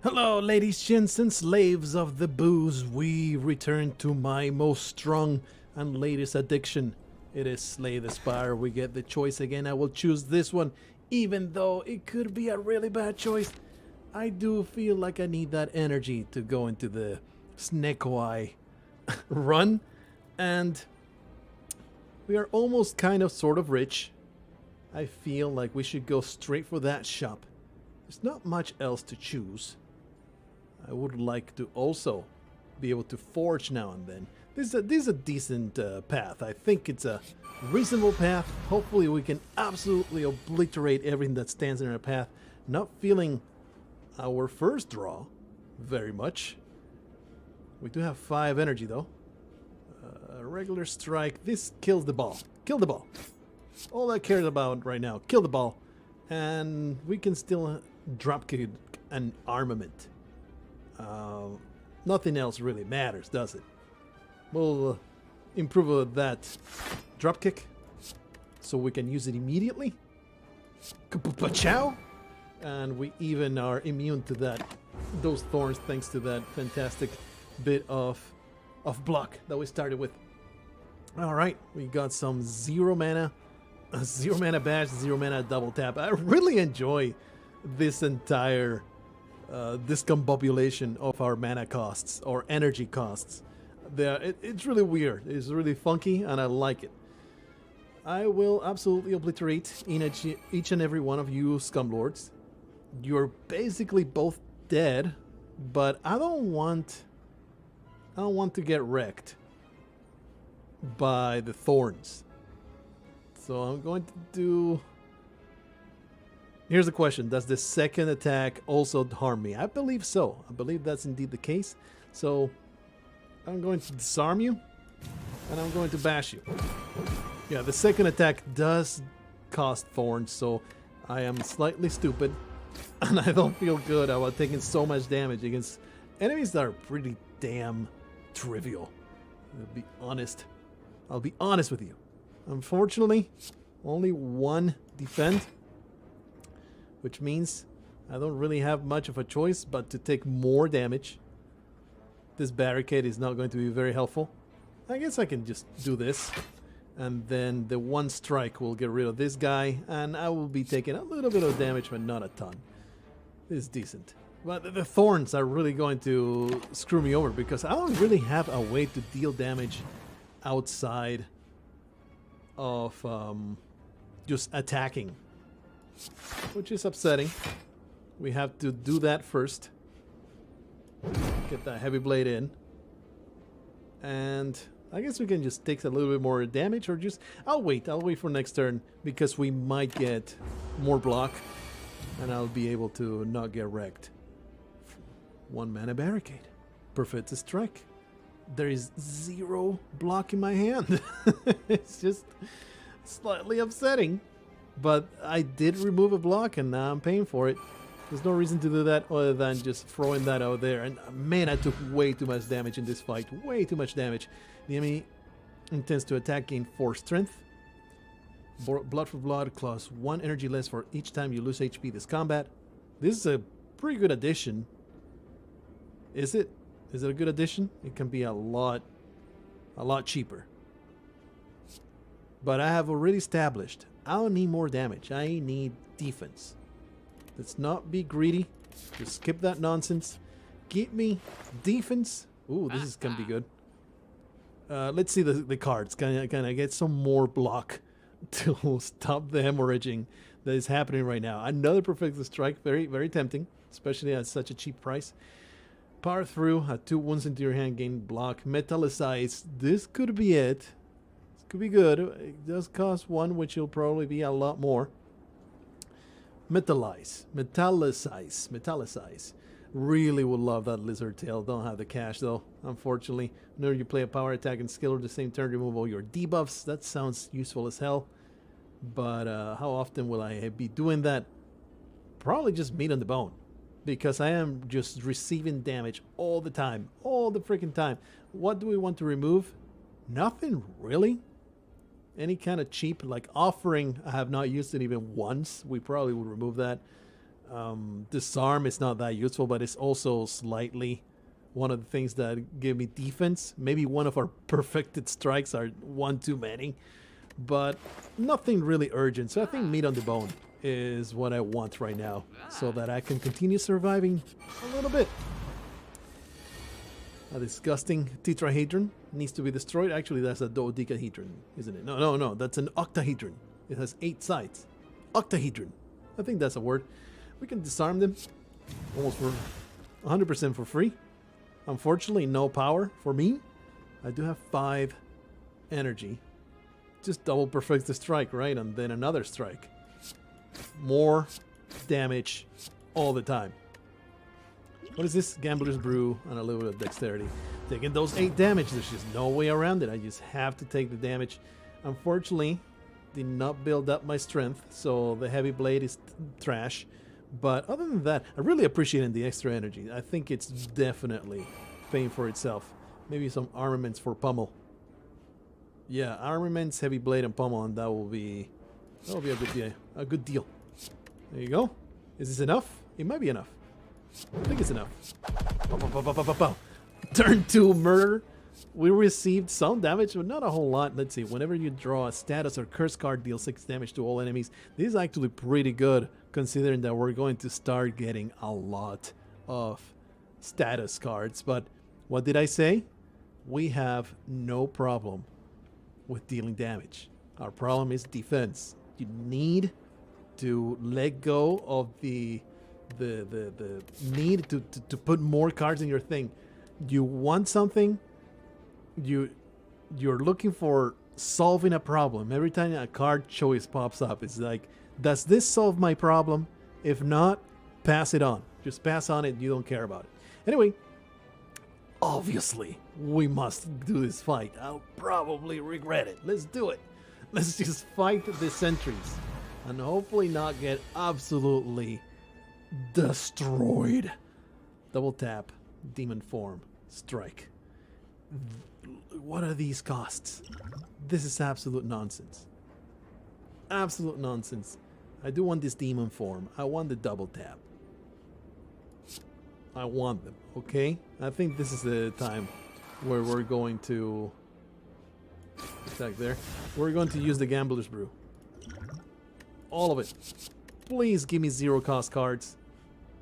Hello, ladies, gents, and slaves of the booze. We return to my most strong and latest addiction. It is Slay the Spire. We get the choice again. I will choose this one, even though it could be a really bad choice. I do feel like I need that energy to go into the Snake Eye run, and we are almost kind of sort of rich. I feel like we should go straight for that shop. There's not much else to choose. I would like to also be able to forge now and then. This is a decent path. I think it's a reasonable path. Hopefully we can absolutely obliterate everything that stands in our path. Not feeling our first draw very much. We do have 5 energy though. Regular strike. This kills the ball. Kill the ball. All I care about right now. Kill the ball. And we can still dropkick an armament. Nothing else really matters, does it? We'll improve that dropkick so we can use it immediately. Ka-pa-chow! And we even are immune to those thorns thanks to that fantastic bit of block that we started with. Alright, we got some 0 mana, 0 mana bash, 0 mana double tap. I really enjoy this entire discombobulation of our mana costs or energy costs. It's really weird. It's really funky, and I like it. I will absolutely obliterate each and every one of you scumlords. You're basically both dead, but I don't want to get wrecked by the thorns. So I'm going to do. Here's the question. Does the second attack also harm me? I believe so. I believe that's indeed the case. So I'm going to disarm you, and I'm going to bash you. Yeah, the second attack does cost thorns, so I am slightly stupid, and I don't feel good about taking so much damage against enemies that are pretty damn trivial. I'll be honest. I'll be honest with you. Unfortunately, only 1 defend, which means I don't really have much of a choice but to take more damage. This barricade is not going to be very helpful. I guess I can just do this, and then the 1 strike will get rid of this guy, and I will be taking a little bit of damage, but not a ton. This is decent. But the thorns are really going to screw me over because I don't really have a way to deal damage outside of just attacking, which is upsetting. We have to do that first. Get that heavy blade in. And I guess we can just take a little bit more damage, or just... I'll wait for next turn, because we might get more block, and I'll be able to not get wrecked. 1 mana barricade. Perfect strike. There is 0 block in my hand. It's just slightly upsetting. But I did remove a block, and now I'm paying for it. There's no reason to do that other than just throwing that out there. And man, I took way too much damage in this fight. Way too much damage. The enemy intends to attack, gain 4 strength. Blood for blood costs 1 energy less for each time you lose HP this combat. This is a pretty good addition. Is it? Is it a good addition? It can be a lot cheaper. But I have already established I don't need more damage. I need defense. Let's not be greedy. Just skip that nonsense. Give me defense. Ooh, this is gonna be good. Let's see the cards. Can I get some more block to stop the hemorrhaging that is happening right now? Another perfect strike. Very, very tempting, especially at such a cheap price. Power through. 2 wounds into your hand. Gain block. Metallicize. This could be it. This could be good. It does cost 1, which will probably be a lot more. Metallicize. Really would love that lizard tail. Don't have the cash though, unfortunately. Whenever you play a power attack and skill or the same turn, remove all your debuffs. That sounds useful as hell. But how often will I be doing that? Probably just meat on the bone. Because I am just receiving damage all the time. All the freaking time. What do we want to remove? Nothing really. Any kind of cheap, like offering, I have not used it even once. We probably would remove that. Disarm is not that useful, but it's also slightly one of the things that give me defense. Maybe one of our perfected strikes are one too many, but nothing really urgent. So I think meat on the bone is what I want right now, so that I can continue surviving a little bit. A disgusting tetrahedron needs to be destroyed. Actually, that's a dodecahedron, isn't it? No, that's an octahedron. It has 8 sides. Octahedron. I think that's a word. We can disarm them almost for 100% for free. Unfortunately, no power for me. I do have 5 energy. Just double perfect the strike, right? And then another strike. More damage all the time. What is this? Gambler's Brew and a little bit of dexterity. Taking those 8 damage. There's just no way around it. I just have to take the damage. Unfortunately, did not build up my strength, so the heavy blade is trash. But other than that, I really appreciate the extra energy. I think it's definitely paying for itself. Maybe some armaments for Pummel. Yeah, armaments, heavy blade, and Pummel, and that will be a good deal. There you go. Is this enough? It might be enough. I think it's enough. Turn 2 murder. We received some damage, but not a whole lot. Let's see. Whenever you draw a status or curse card, deal 6 damage to all enemies. This is actually pretty good, considering that we're going to start getting a lot of status cards. But what did I say? We have no problem with dealing damage. Our problem is defense. You need to let go of the need to put more cards in your thing. You want something, you're looking for solving a problem. Every time a card choice pops up, it's like, does this solve my problem? If not, pass it on. Just pass on it. You don't care about it. Anyway, obviously, we must do this fight. I'll probably regret it. Let's do it. Let's just fight the sentries and hopefully not get absolutely destroyed. Double tap, demon form, strike. What are these costs? This is absolute nonsense. Absolute nonsense. I do want this demon form. I want the double tap. I want them, okay? I think this is the time where we're going to attack there. We're going to use the Gambler's Brew. All of it. Please give me 0 cost cards.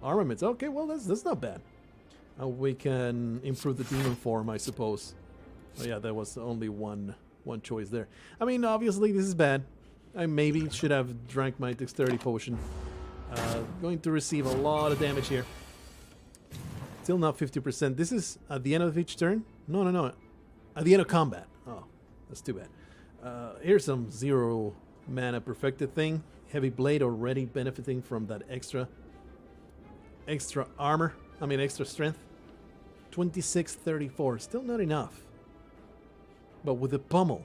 Armaments. Okay, well, that's not bad. We can improve the demon form, I suppose. Oh yeah, there was only one choice there. I mean, obviously this is bad. I maybe should have drank my dexterity potion. Going to receive a lot of damage here. Still not 50%. This is at the end of each turn? No. At the end of combat. Oh, that's too bad. Here's some 0 mana perfected thing. Heavy blade already benefiting from that extra armor. I mean, extra strength. 2634. Still not enough. But with the Pummel,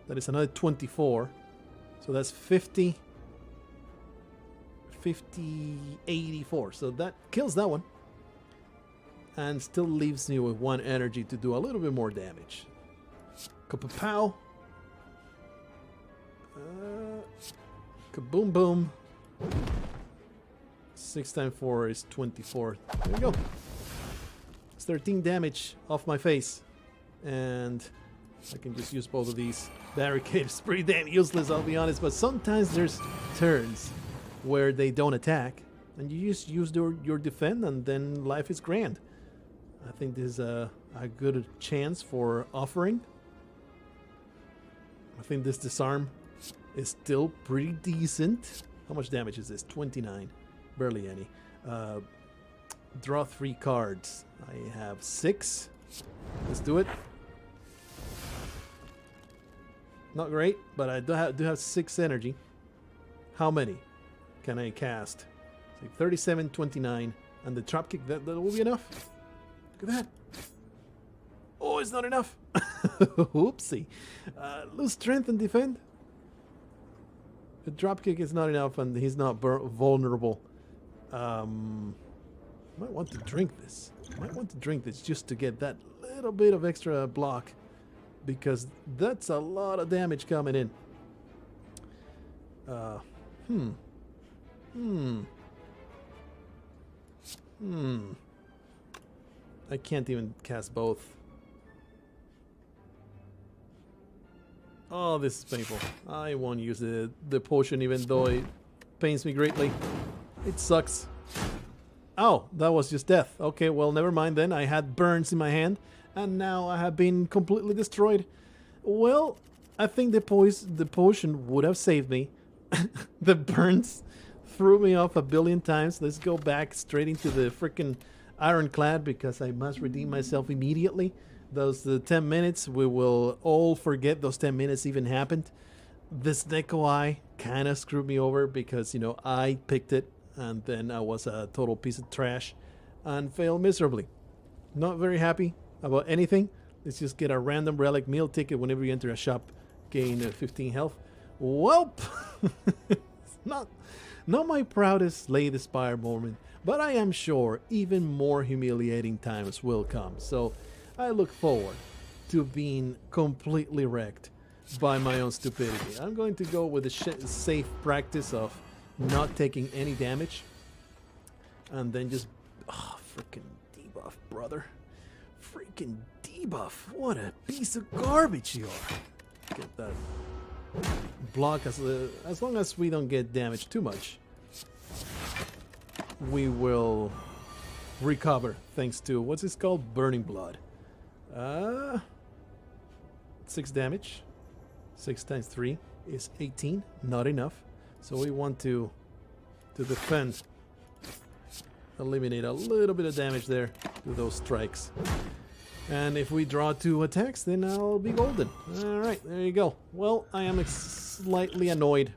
that is another 24. So that's 50, 84. So that kills that one. And still leaves me with 1 energy to do a little bit more damage. Kapow. Kaboom boom. 6 times 4 is 24. There we go. It's 13 damage off my face. And I can just use both of these. Barricade is pretty damn useless, I'll be honest. But sometimes there's turns where they don't attack. And you just use your defend, and then life is grand. I think this is a good chance for offering. I think this disarm is still pretty decent. How much damage is this? 29. Barely any. Draw 3 cards. I have 6. Let's do it. Not great, but I do have 6 energy. How many can I cast? It's like 37, 29, and the trap kick, that will be enough. Look at that. Oh, it's not enough. Oopsie. Lose strength and defend. The drop kick is not enough, and he's not vulnerable. Might want to drink this. Might want to drink this just to get that little bit of extra block, because that's a lot of damage coming in. I can't even cast both. Oh, this is painful. I won't use the potion even though it pains me greatly. It sucks. Oh, that was just death. Okay, well, never mind then. I had burns in my hand, and now I have been completely destroyed. Well, I think the potion would have saved me. The burns threw me off a billion times. Let's go back straight into the freaking ironclad because I must redeem myself immediately. Those 10 minutes, we will all forget those 10 minutes even happened. This Neko Eye kind of screwed me over because, you know, I picked it and then I was a total piece of trash and failed miserably. Not very happy about anything. Let's just get a random relic meal ticket whenever you enter a shop, gain 15 health. Welp! It's not my proudest Slay the Spire moment, but I am sure even more humiliating times will come. So I look forward to being completely wrecked by my own stupidity. I'm going to go with the safe practice of not taking any damage. And then just... Oh, freaking debuff, brother. Freaking debuff. What a piece of garbage you are. Get that block. As long as we don't get damaged too much, we will recover thanks to... What's this called? Burning Blood. 6 damage. 6 times 3 is 18. Not enough. So we want to defend. Eliminate a little bit of damage there to those strikes. And if we draw 2 attacks, then I'll be golden. Alright, there you go. Well, I am slightly annoyed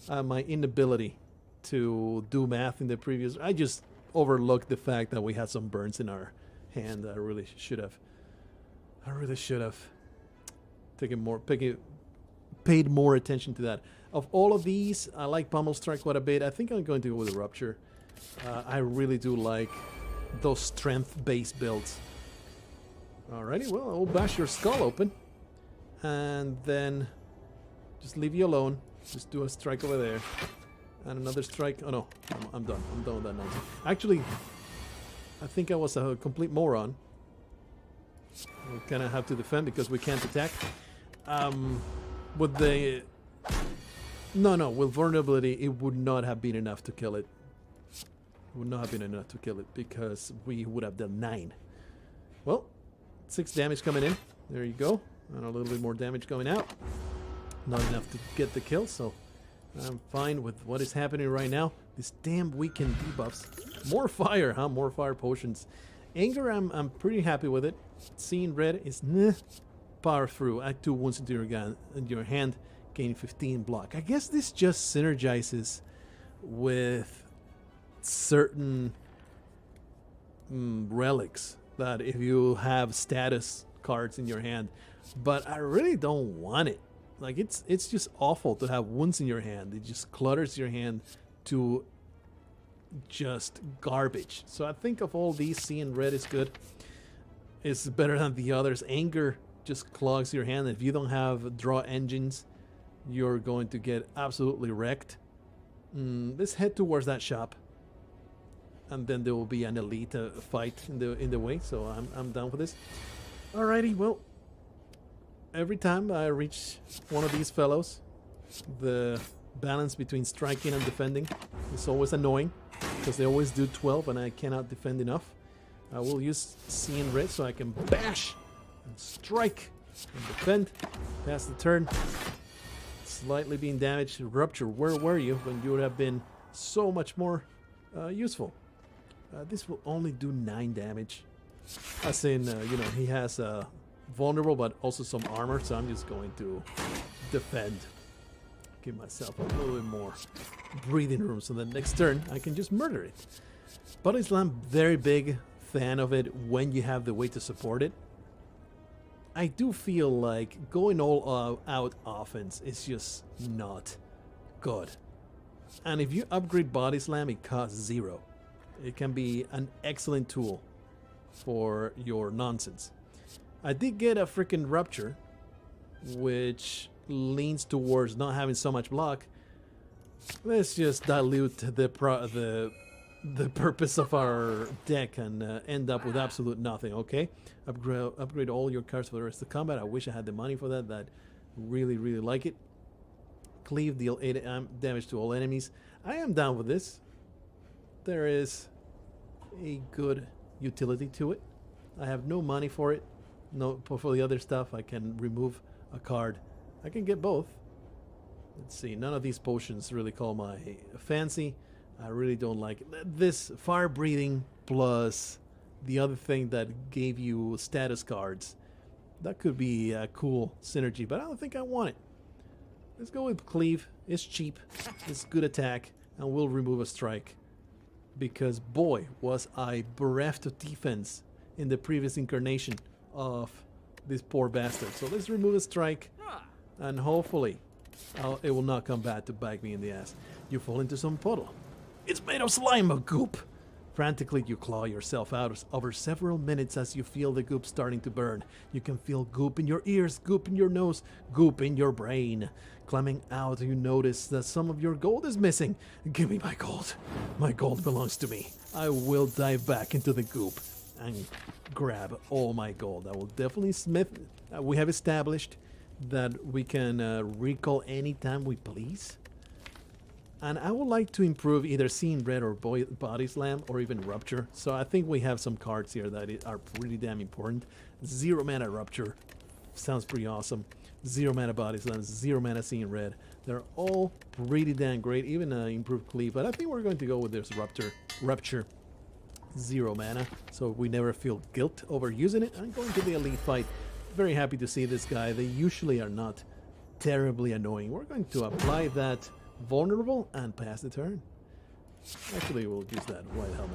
at my inability to do math in the previous... I just overlooked the fact that we had some burns in our hand. I really should have paid more attention to that. Of all of these, I like Pummel Strike quite a bit. I think I'm going to go with a Rupture. I really do like those strength-based builds. Alrighty, well, I'll bash your skull open. And then just leave you alone. Just do a strike over there. And another strike. Oh no, I'm done. I'm done with that nonsense. Actually, I think I was a complete moron. We kind of have to defend because we can't attack. With the... No, with vulnerability, it would not have been enough to kill it. It would not have been enough to kill it because we would have done 9. Well, 6 damage coming in. There you go. And a little bit more damage coming out. Not enough to get the kill, so I'm fine with what is happening right now. This damn weekend debuffs. More fire, huh? More fire potions. Anger, I'm pretty happy with it. Seeing red is power through. Add 2 wounds into your hand, gain 15 block. I guess this just synergizes with certain relics that if you have status cards in your hand, but I really don't want it. Like it's just awful to have wounds in your hand. It just clutters your hand to just garbage. So I think of all these, seeing red is good. It's better than the others. Anger just clogs your hand. If you don't have draw engines, you're going to get absolutely wrecked. Let's head towards that shop, and then there will be an elite fight in the way. So I'm down for this. Alrighty, well, every time I reach one of these fellows, the balance between striking and defending is always annoying because they always do 12 and I cannot defend enough. I will use seeing red so I can bash and strike and defend. Pass the turn. Slightly being damaged. Rupture, where were you when you would have been so much more useful? This will only do 9 damage. As in, you know, he has vulnerable but also some armor, so I'm just going to defend. Give myself a little bit more breathing room so that next turn I can just murder it. Body Slam, very big fan of it when you have the way to support it. I do feel like going all out offense is just not good. And if you upgrade Body Slam, it costs 0. It can be an excellent tool for your nonsense. I did get a freaking Rupture, which leans towards not having so much block. Let's just dilute the the purpose of our deck and end up with absolute nothing. Okay, upgrade all your cards for the rest of combat. I wish I had the money for that. That really like it. Cleave, deal 8 damage to all enemies. I am down with this. There is a good utility to it. I have no money for it. No, for the other stuff, I can remove a card. I can get both. Let's see. None of these potions really call my fancy. I really don't like it. This fire breathing plus the other thing that gave you status cards. That could be a cool synergy, but I don't think I want it. Let's go with cleave. It's cheap. It's good attack, and we'll remove a strike. Because boy, was I bereft of defense in the previous incarnation of this poor bastard. So let's remove a strike, and hopefully it will not come back to bite me in the ass. You fall into some puddle. It's made of slime or goop. Frantically, you claw yourself out over several minutes as you feel the goop starting to burn. You can feel goop in your ears, goop in your nose, goop in your brain. Climbing out, you notice that some of your gold is missing. Give me my gold. My gold belongs to me. I will dive back into the goop and grab all my gold. I will definitely smith. We have established that we can recall anytime we please. And I would like to improve either Seeing Red or Body Slam or even Rupture. So I think we have some cards here that are pretty damn important. 0 mana Rupture. Sounds pretty awesome. 0 mana Body Slam, 0 mana Seeing Red. They're all pretty damn great. Even improved Cleave. But I think we're going to go with this Rupture. 0 mana. So we never feel guilt over using it. I'm going to the Elite fight. Very happy to see this guy. They usually are not terribly annoying. We're going to apply that vulnerable and pass the turn. Actually, we'll use that. Why the hell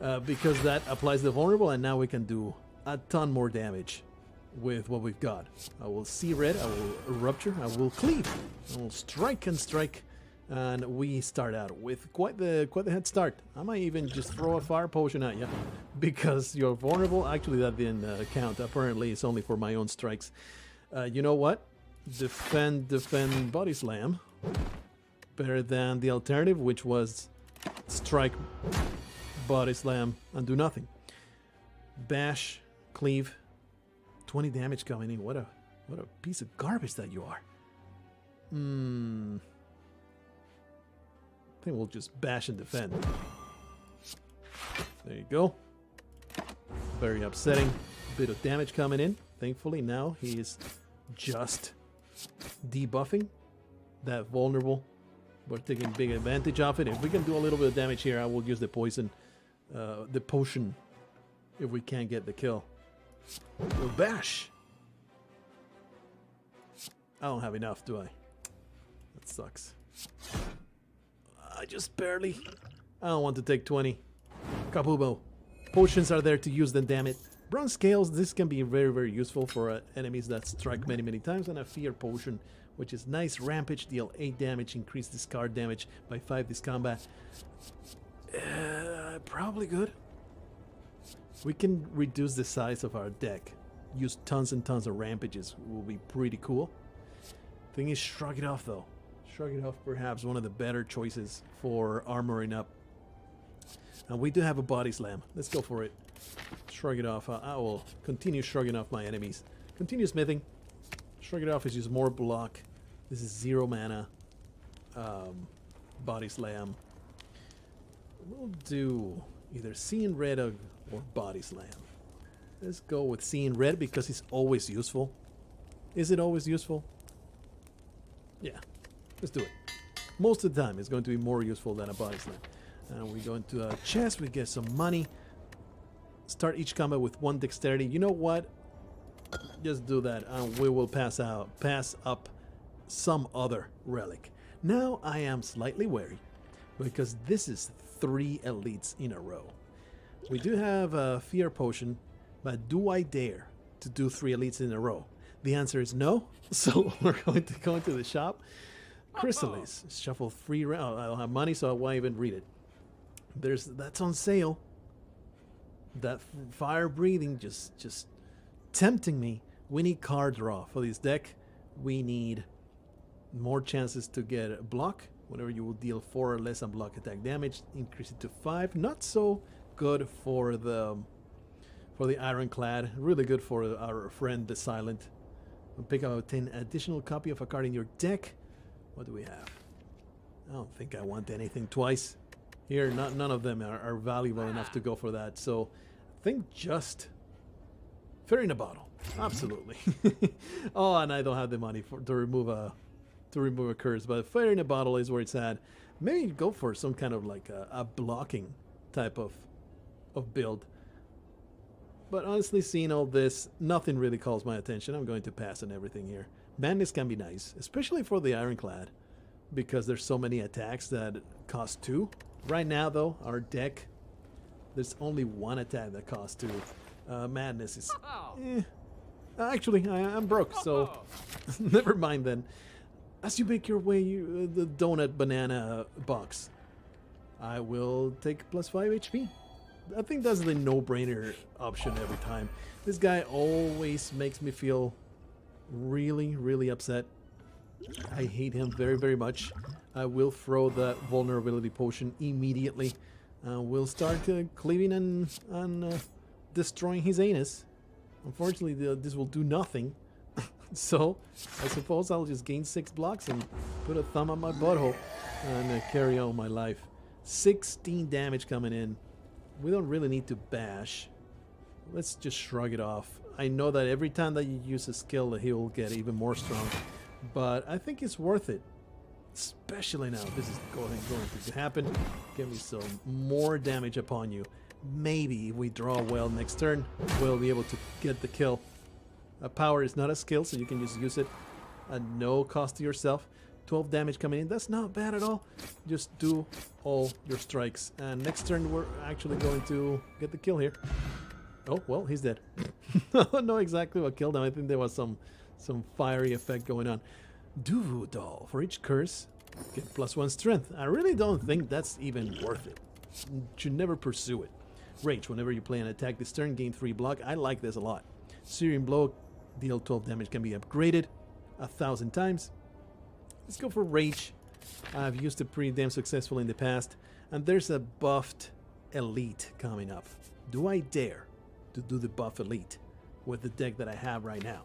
not? Because that applies the vulnerable, and now we can do a ton more damage with what we've got. I will see red. I will rupture. I will cleave. I will strike and strike, and we start out with quite the head start. I might even just throw a fire potion at you because you're vulnerable. Actually, that didn't count. Apparently, it's only for my own strikes. You know what? Defend, body slam. Better than the alternative, which was strike, body slam, and do nothing. Bash, cleave, 20 damage coming in. What a piece of garbage that you are. I think we'll just bash and defend. There you go. Very upsetting. Bit of damage coming in. Thankfully now he is just debuffing that vulnerable. We're taking big advantage of it. If we can do a little bit of damage here, I will use the potion, if we can't get the kill. We'll bash. I don't have enough, do I? That sucks. I just barely. I don't want to take 20. Kabubo. Potions are there to use them, damn it. Bronze scales, this can be very, very useful for enemies that strike many, many times. And a fear potion, which is nice. Rampage, deal 8 damage, increase discard damage by 5 this combat. Probably good. We can reduce the size of our deck. Use tons and tons of rampages. Will be pretty cool. Thing is, shrug it off though. Shrug it off, perhaps one of the better choices for armoring up. And we do have a body slam. Let's go for it. Shrug it off. I will continue shrugging off my enemies. Continue smithing. Shrug it off is just more block. This is 0 mana. Body slam. We'll do either Seeing Red or Body Slam. Let's go with Seeing Red because it's always useful. Is it always useful? Yeah. Let's do it. Most of the time it's going to be more useful than a Body Slam. And we go into a chest. We get some money. Start each combat with 1 dexterity. You know what? Just do that and we will pass up some other relic. Now I am slightly wary because this is 3 elites in a row. We do have a fear potion, but do I dare to do 3 elites in a row? The answer is no. So we're going to go into the shop. Chrysalis, shuffle 3 rounds. I don't have money, so I won't even read it. That's on sale. That fire breathing just tempting me. We need card draw for this deck. We need more chances to get a block. Whenever you will deal 4 or less unblock attack damage, increase it to 5. Not so good for the Ironclad. Really good for our friend the Silent. We'll pick up a 10 additional copy of a card in your deck. What do we have? I don't think I want anything twice. Here, none of them are valuable enough to go for that. So, I think just Fairy in a Bottle. Absolutely. Oh, and I don't have the money to remove a curse, but Fairy in a Bottle is where it's at. Maybe go for some kind of like a blocking type of build. But honestly, seeing all this, nothing really calls my attention. I'm going to pass on everything here. Madness can be nice, especially for the Ironclad, because there's so many attacks that cost 2. Right now, though, our deck, there's only 1 attack that costs 2. Madness is... Actually, I'm broke, so never mind then. As you make your way the donut banana box, I will take plus 5 HP. I think that's the no-brainer option every time. This guy always makes me feel really, really upset. I hate him very, very much. I will throw that vulnerability potion immediately. We'll start cleaving and destroying his anus. Unfortunately, this will do nothing. So, I suppose I'll just gain 6 blocks and put a thumb on my butthole and carry on my life. 16 damage coming in. We don't really need to bash. Let's just shrug it off. I know that every time that you use a skill, he will get even more strong. But I think it's worth it. Especially now. This is going to happen. Give me some more damage upon you. Maybe if we draw well next turn, we'll be able to get the kill. Power is not a skill, so you can just use it at no cost to yourself. 12 damage coming in. That's not bad at all. Just do all your strikes. And next turn, we're actually going to get the kill here. Oh, well, he's dead. I don't know exactly what killed him. I think there was some fiery effect going on. Duvu Doll. For each curse, get +1 strength. I really don't think that's even worth it. You should never pursue it. Rage. Whenever you play an attack this turn, gain 3 block. I like this a lot. Searing Blow. Deal 12 damage. Can be upgraded 1,000 times. Let's go for Rage. I've used it pretty damn successful in the past. And there's a buffed Elite coming up. Do I dare to do the buff Elite with the deck that I have right now?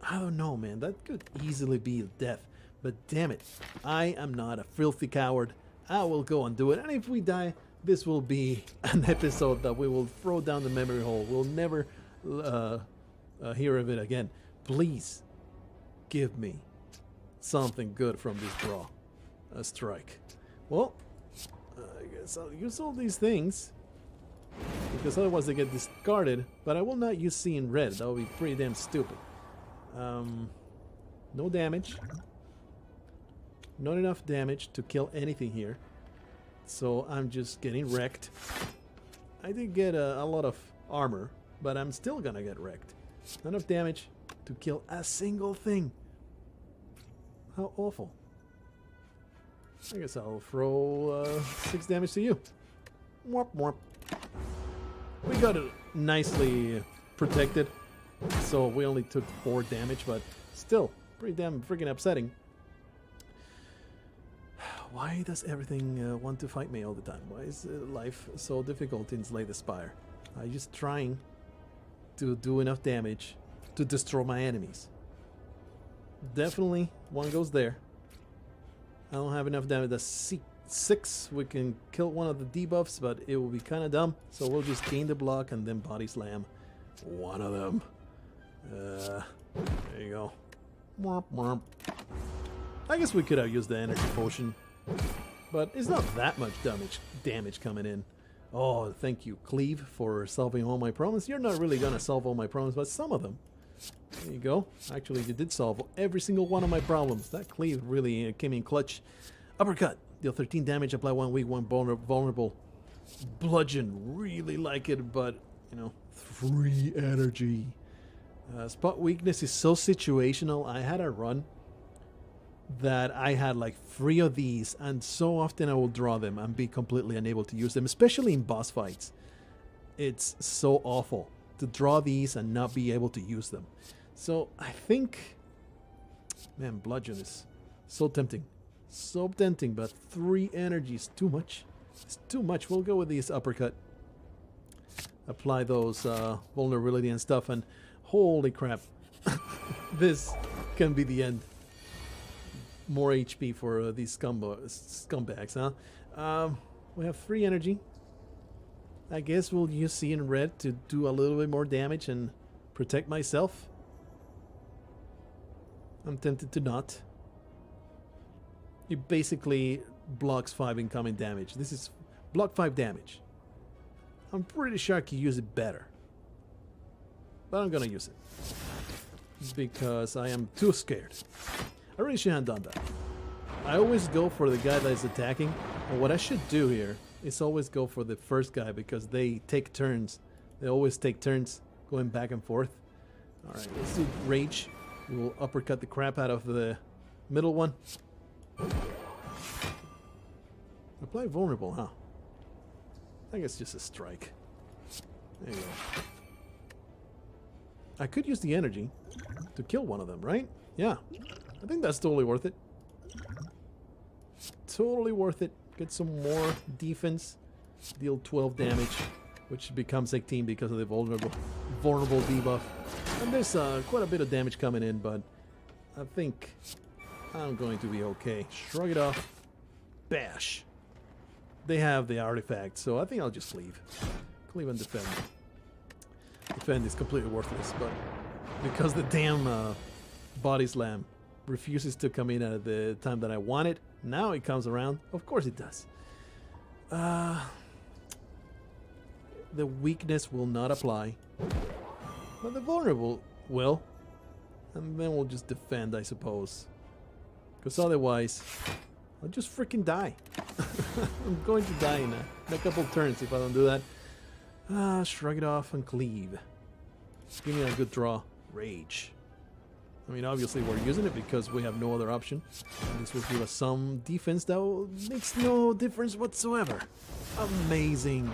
I don't know, man. That could easily be death. But damn it, I am not a filthy coward. I will go and do it. And if we die, this will be an episode that we will throw down the memory hole. We'll never hear of it again. Please give me something good from this draw. A strike. Well, I guess I'll use all these things, because otherwise they get discarded. But I will not use Seeing Red. That would be pretty damn stupid. No damage. Not enough damage to kill anything here. So I'm just getting wrecked. I did get a lot of armor, but I'm still gonna get wrecked. Not enough damage to kill a single thing. How awful. I guess I'll throw 6 damage to you. Warp, warp. We got it nicely protected, so we only took 4 damage, but still pretty damn freaking upsetting. Why does everything want to fight me all the time? Why is life so difficult in Slay the Spire? I'm just trying to do enough damage to destroy my enemies. Definitely one goes there. I don't have enough damage. That's 6. We can kill one of the debuffs, but it will be kind of dumb. So we'll just gain the block and then body slam one of them. There you go. Womp womp. I guess we could have used the energy potion, but it's not that much damage coming in. Oh, thank you, Cleave, for solving all my problems. You're not really gonna solve all my problems, but some of them. There you go. Actually, you did solve every single one of my problems. That Cleave really came in clutch. Uppercut. Deal 13 damage, apply 1 weak, 1 vulnerable. Bludgeon. Really like it, but, you know, 3 energy. Spot weakness is so situational. I had a run that I had like 3 of these, and so often I will draw them and be completely unable to use them, especially in boss fights. It's so awful to draw these and not be able to use them. So I think, man, Bludgeon is so tempting. So tempting, but 3 energy is too much. It's too much. We'll go with this uppercut. Apply those vulnerability and stuff, and holy crap. This can be the end. More HP for these scumbags, huh? We have 3 energy. I guess we'll use C and red to do a little bit more damage and protect myself. I'm tempted to not. He basically blocks 5 incoming damage. This is block 5 damage. I'm pretty sure I could use it better. But I'm gonna use it. Because I am too scared. I really shouldn't have done that. I always go for the guy that is attacking. And what I should do here is always go for the first guy because they take turns. They always take turns going back and forth. Alright, let's do Rage. We'll uppercut the crap out of the middle one. Apply vulnerable, huh? I think it's just a strike. There you go. I could use the energy to kill one of them, right? Yeah. I think that's totally worth it. Totally worth it. Get some more defense. Deal 12 damage, which becomes 18 because of the vulnerable debuff. And there's quite a bit of damage coming in, but I think I'm going to be okay. Shrug it off. Bash. They have the artifact, so I think I'll just leave. Cleave and defend. Defend is completely worthless, but because the damn body slam refuses to come in at the time that I want it, now it comes around. Of course it does. The weakness will not apply, but the vulnerable will. And then we'll just defend, I suppose. Because otherwise, I'll just freaking die. I'm going to die in a couple turns if I don't do that. Shrug it off and cleave. Give me a good draw. Rage. I mean, obviously we're using it because we have no other option. And this will give us some defense that makes no difference whatsoever. Amazing.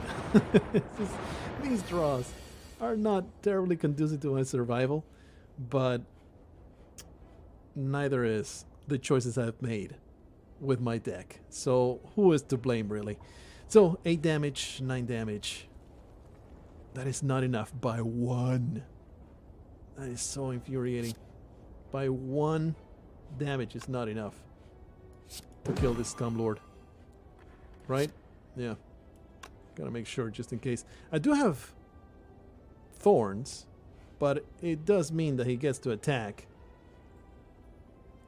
These draws are not terribly conducive to my survival, but neither is the choices I've made with my deck. So who is to blame, really? So 8 damage, 9 damage. That is not enough by 1. That is so infuriating. By 1 damage is not enough to kill this scum lord. Right? Yeah. Gotta make sure just in case. I do have thorns, but it does mean that he gets to attack.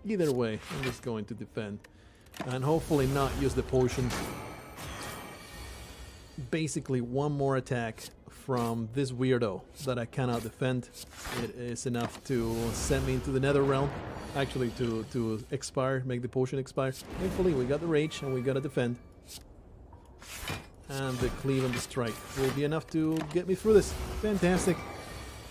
Either way, I'm just going to defend. And hopefully not use the potion. Basically, one more attack from this weirdo that I cannot defend. It is enough to send me into the nether realm. Actually, to expire, make the potion expire. Thankfully, we got the rage and we gotta defend. And the cleave and the strike will be enough to get me through this. Fantastic.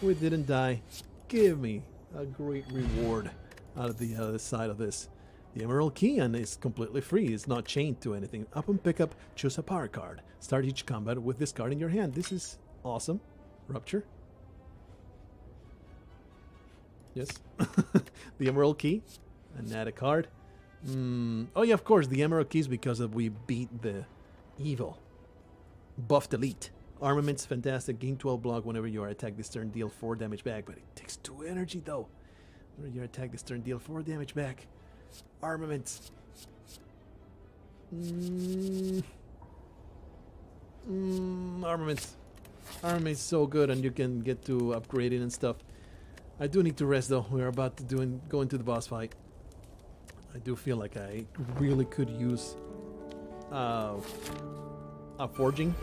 We didn't die. Give me a great reward out of the other side of this. The Emerald Key, and it's completely free. It's not chained to anything. Up and pick up, choose a power card. Start each combat with this card in your hand. This is awesome. Rupture. Yes. The Emerald Key. And add a card. Oh yeah, of course, the Emerald Key is because we beat the evil. Buffed Elite. Armaments, fantastic. Gain 12 block whenever you are attacked this turn. Deal 4 damage back. But it takes 2 energy though. Whenever you are attacked this turn, deal 4 damage back. Armaments. Armaments. Armaments so good, and you can get to upgrade it and stuff. I do need to rest though. We're about to go into the boss fight. I do feel like I really could use a forging.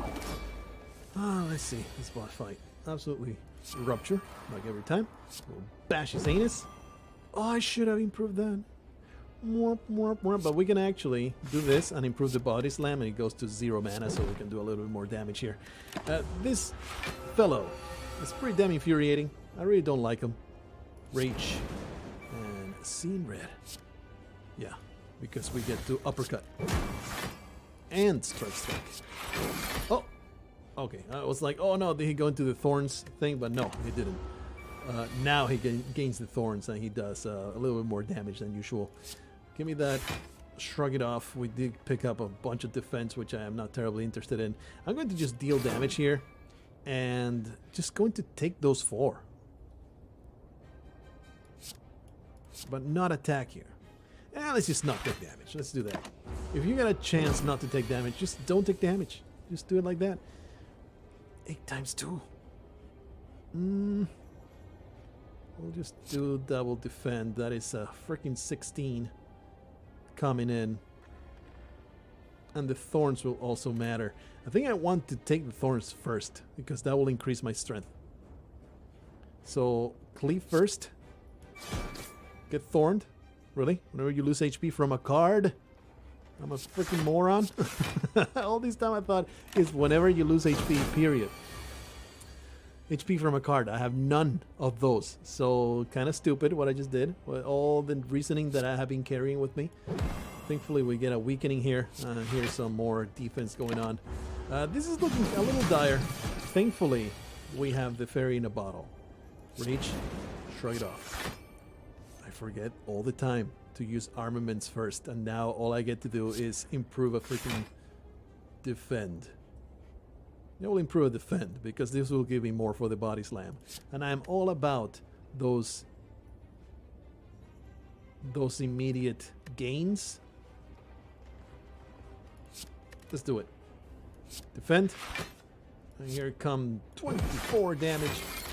Let's see this boss fight. Absolutely rupture, like every time. We'll bash his anus. Oh, I should have improved that. But we can actually do this and improve the body slam, and it goes to 0 mana, so we can do a little bit more damage here. This fellow is pretty damn infuriating. I really don't like him. Rage and scene red. Yeah, because we get to uppercut and strike. Oh, okay. I was like, oh no, did he go into the thorns thing? But no, he didn't. Now he gains the thorns, and he does a little bit more damage than usual. Give me that shrug it off. We did pick up a bunch of defense, which I am not terribly interested in. I'm going to just deal damage here and just going to take those 4. But not attack here. Let's just not take damage. Let's do that. If you get a chance not to take damage, just don't take damage. Just do it like that. 8 times 2. We'll just do double defend. That is a freaking 16 coming in. And the thorns will also matter. I think I want to take the thorns first because that will increase my strength. So cleave first. Get thorned. Really? Whenever you lose HP from a card? I'm a freaking moron. All this time I thought is whenever you lose HP, period. HP from a card. I have none of those. So kind of stupid what I just did. All the reasoning that I have been carrying with me. Thankfully we get a weakening here. Here's some more defense going on. This is looking a little dire. Thankfully we have the fairy in a bottle. Reach. Shrug it off. I forget all the time to use armaments first, and now all I get to do is improve a freaking defend. I will improve a defend because this will give me more for the body slam, and I'm all about those immediate gains. Let's do it. Defend. And here come 24 damage.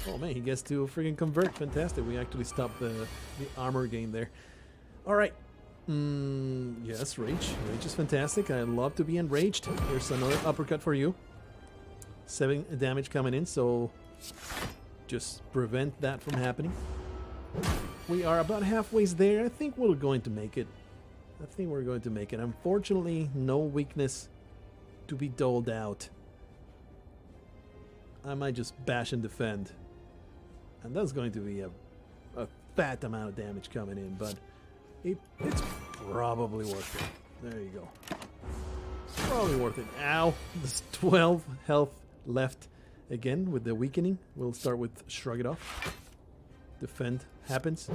Oh man, he gets to freaking convert. Fantastic. We actually stopped the armor gain there. Alright. Yes, rage. Rage is fantastic. I love to be enraged. Here's another uppercut for you. 7 damage coming in, so just prevent that from happening. We are about halfway there. I think we're going to make it. Unfortunately, no weakness to be doled out. I might just bash and defend. And that's going to be a fat amount of damage coming in, but it's probably worth it. There you go. Probably worth it. Ow! There's 12 health left. Again, with the weakening, we'll start with shrug it off. Defend happens.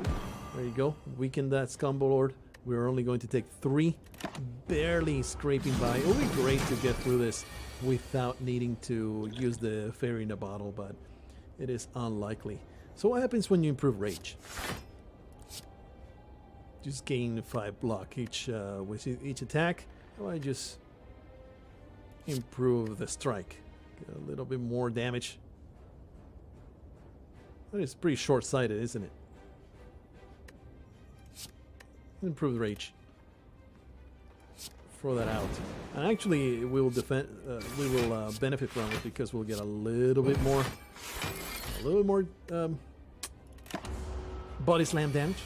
There you go. Weaken that scumlord. We're only going to take 3. Barely scraping by. It'll be great to get through this without needing to use the fairy in a bottle, but it is unlikely. So what happens when you improve rage? Just gain 5 block with each attack. Or I just improve the strike. Get a little bit more damage. That is pretty short-sighted, isn't it? Improve the rage. Throw that out. And actually, we will benefit from it because we'll get a little bit more body slam damage.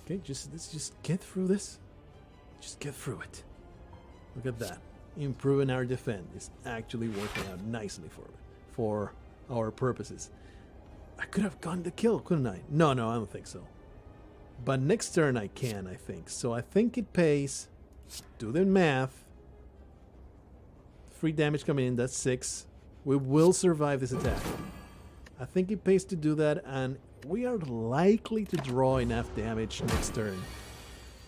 Okay, let's just get through this. Just get through it. Look at that. Improving our defense is actually working out nicely for our purposes. I could have gotten the kill, couldn't I? No, I don't think so. But next turn I can, I think. So I think it pays. Do the math. 3 damage coming in, that's 6. We will survive this attack. I think it pays to do that, and we are likely to draw enough damage next turn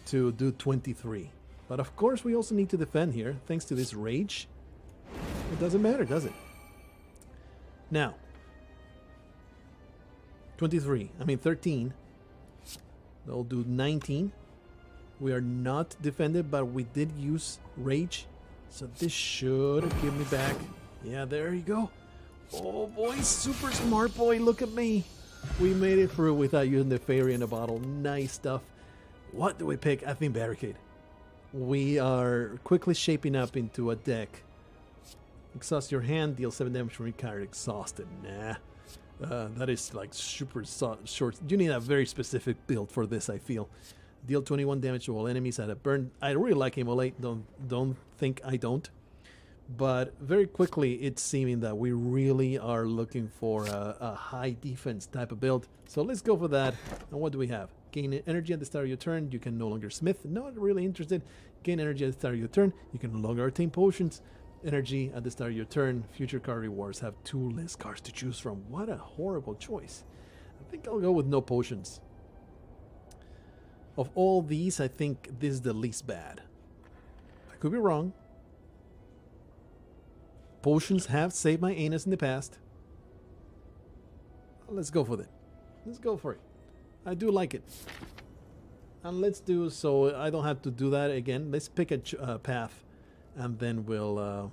to do 23. But of course we also need to defend here, thanks to this rage. It doesn't matter, does it? Now, 13. That'll do 19. We are not defended, but we did use rage. So this should give me back. Yeah, there you go. Oh boy, super smart boy, look at me. We made it through without using the fairy in a bottle. Nice stuff. What do we pick? I think barricade. We are quickly shaping up into a deck. Exhaust your hand, deal 7 damage when you card exhausted. Nah. That is like super short. You need a very specific build for this, I feel. Deal 21 damage to all enemies at a burn. I really like Immolate. Don't think I don't. But very quickly, it's seeming that we really are looking for a high defense type of build. So let's go for that. And what do we have? Gain energy at the start of your turn. You can no longer smith. Not really interested. Gain energy at the start of your turn. You can no longer attain potions. Energy at the start of your turn. Future card rewards have 2 less cards to choose from. What a horrible choice. I think I'll go with no potions. Of all these, I think this is the least bad. I could be wrong. Potions have saved my anus in the past. Let's go for it. Let's go for it. I do like it. And let's do so I don't have to do that again. Let's pick a path, and then we'll a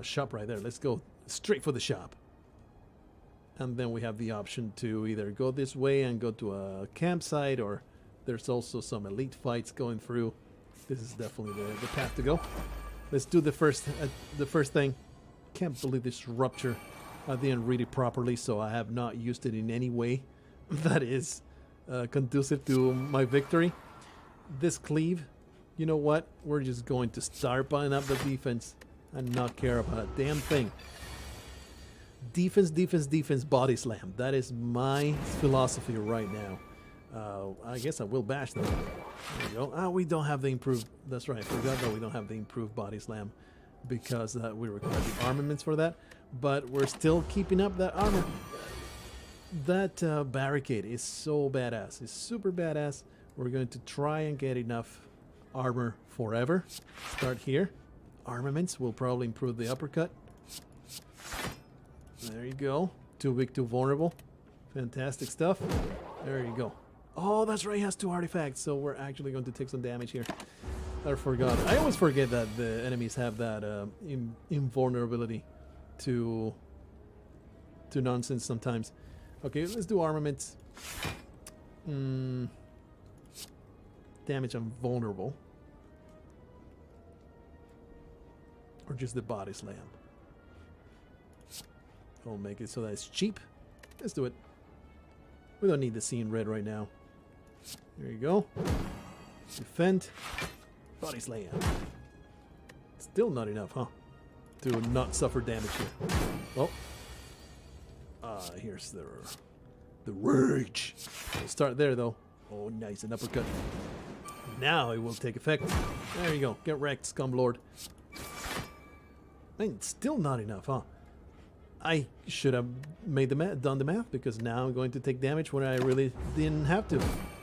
shop right there. Let's go straight for the shop. And then we have the option to either go this way and go to a campsite, or there's also some elite fights going through. This is definitely the path to go. Let's do the first thing. Can't believe this rupture. I didn't read it properly, so I have not used it in any way that is conducive to my victory. This cleave, you know what? We're just going to start buying up the defense and not care about a damn thing. Defense, defense, defense, body slam. That is my philosophy right now. I guess I will bash them. There we go. We don't have the improved... That's right, I forgot that we don't have the improved body slam, because we require the armaments for that. But we're still keeping up that armor. That barricade is so badass. It's super badass. We're going to try and get enough armor forever. Start here. Armaments will probably improve the uppercut. There you go. Too weak, too vulnerable. Fantastic stuff. There you go. Oh, that's right. He has 2 artifacts, so we're actually going to take some damage here. I forgot. I always forget that the enemies have that invulnerability to nonsense sometimes. Okay, let's do armaments. Damage on vulnerable. Or just the body slam. We'll make it so that it's cheap. Let's do it. We don't need the scene red right now. There you go. Defend. Body slam. Still not enough, huh? To not suffer damage here. Oh. Here's the rage. We'll start there, though. Oh, nice. An uppercut. Now it will take effect. There you go. Get wrecked, Scumlord. Man, still not enough, huh? I should have done the math, because now I'm going to take damage when I really didn't have to.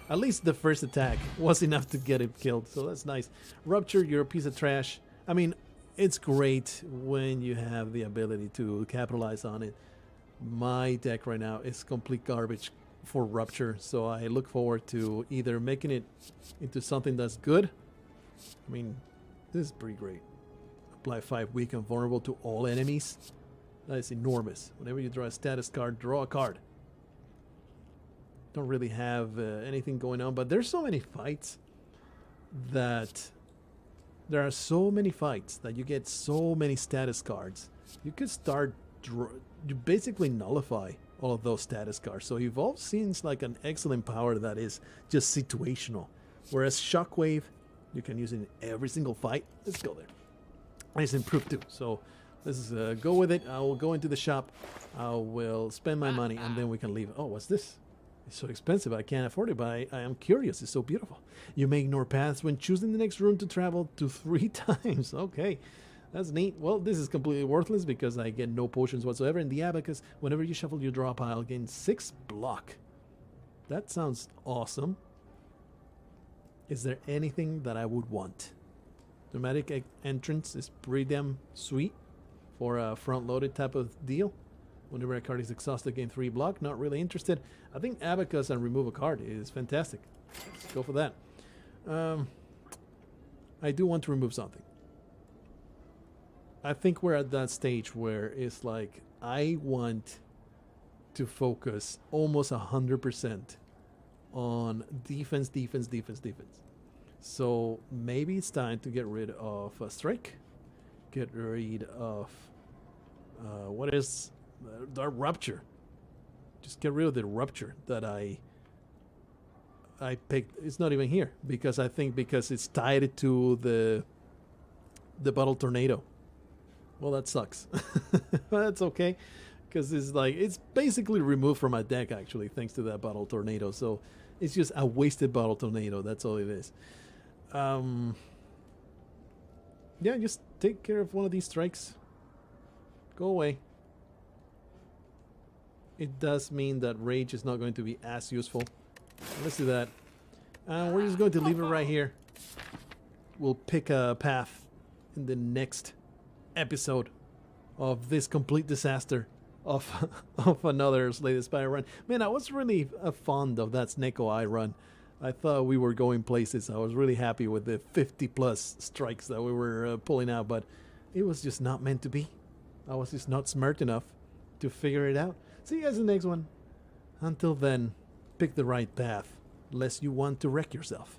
At least the first attack was enough to get it killed, so that's nice. Rupture, you're a piece of trash. I mean, it's great when you have the ability to capitalize on it. My deck right now is complete garbage for Rupture, so I look forward to either making it into something that's good. I mean, this is pretty great. Apply 5 weak and vulnerable to all enemies. That is enormous. Whenever you draw a status card, draw a card. Don't really have anything going on, but there's so many fights that... There are so many fights that you get so many status cards. You could start... You basically nullify all of those status cards. So Evolve seems like an excellent power that is just situational. Whereas Shockwave, you can use it in every single fight. Let's go there. And it's improved too. So let's go with it. I will go into the shop. I will spend my money, and then we can leave. Oh, what's this? It's so expensive. I can't afford it, but I am curious. It's so beautiful. You may ignore paths when choosing the next room to travel to 3 times. Okay. That's neat. Well, this is completely worthless because I get no potions whatsoever. In the Abacus, whenever you shuffle your draw pile, gain 6 block. That sounds awesome. Is there anything that I would want? Dramatic entrance is pretty damn sweet for a front-loaded type of deal. Whenever a card is exhausted, gain 3 block. Not really interested. I think Abacus and remove a card is fantastic. Let's go for that. I do want to remove something. I think we're at that stage where it's like I want to focus almost 100% on defense, defense, defense, defense. So maybe it's time to get rid of a strike. Get rid of what is the rupture. Just get rid of the rupture that I picked. It's not even here because I think because it's tied to the bottle tornado. Well, that sucks. That's okay, because it's basically removed from my deck actually, thanks to that bottle tornado. So it's just a wasted bottle tornado. That's all it is. Yeah, just take care of one of these strikes. Go away. It does mean that rage is not going to be as useful. Let's do that. We're just going to leave it right here. We'll pick a path in the next episode of this complete disaster of of another Slay the Spire run. Man, I was really fond of that Snake Eye run. I thought we were going places. I was really happy with the 50 plus strikes that we were pulling out, but it was just not meant to be. I was just not smart enough to figure it out. See you guys in the next one. Until then, pick the right path, lest you want to wreck yourself.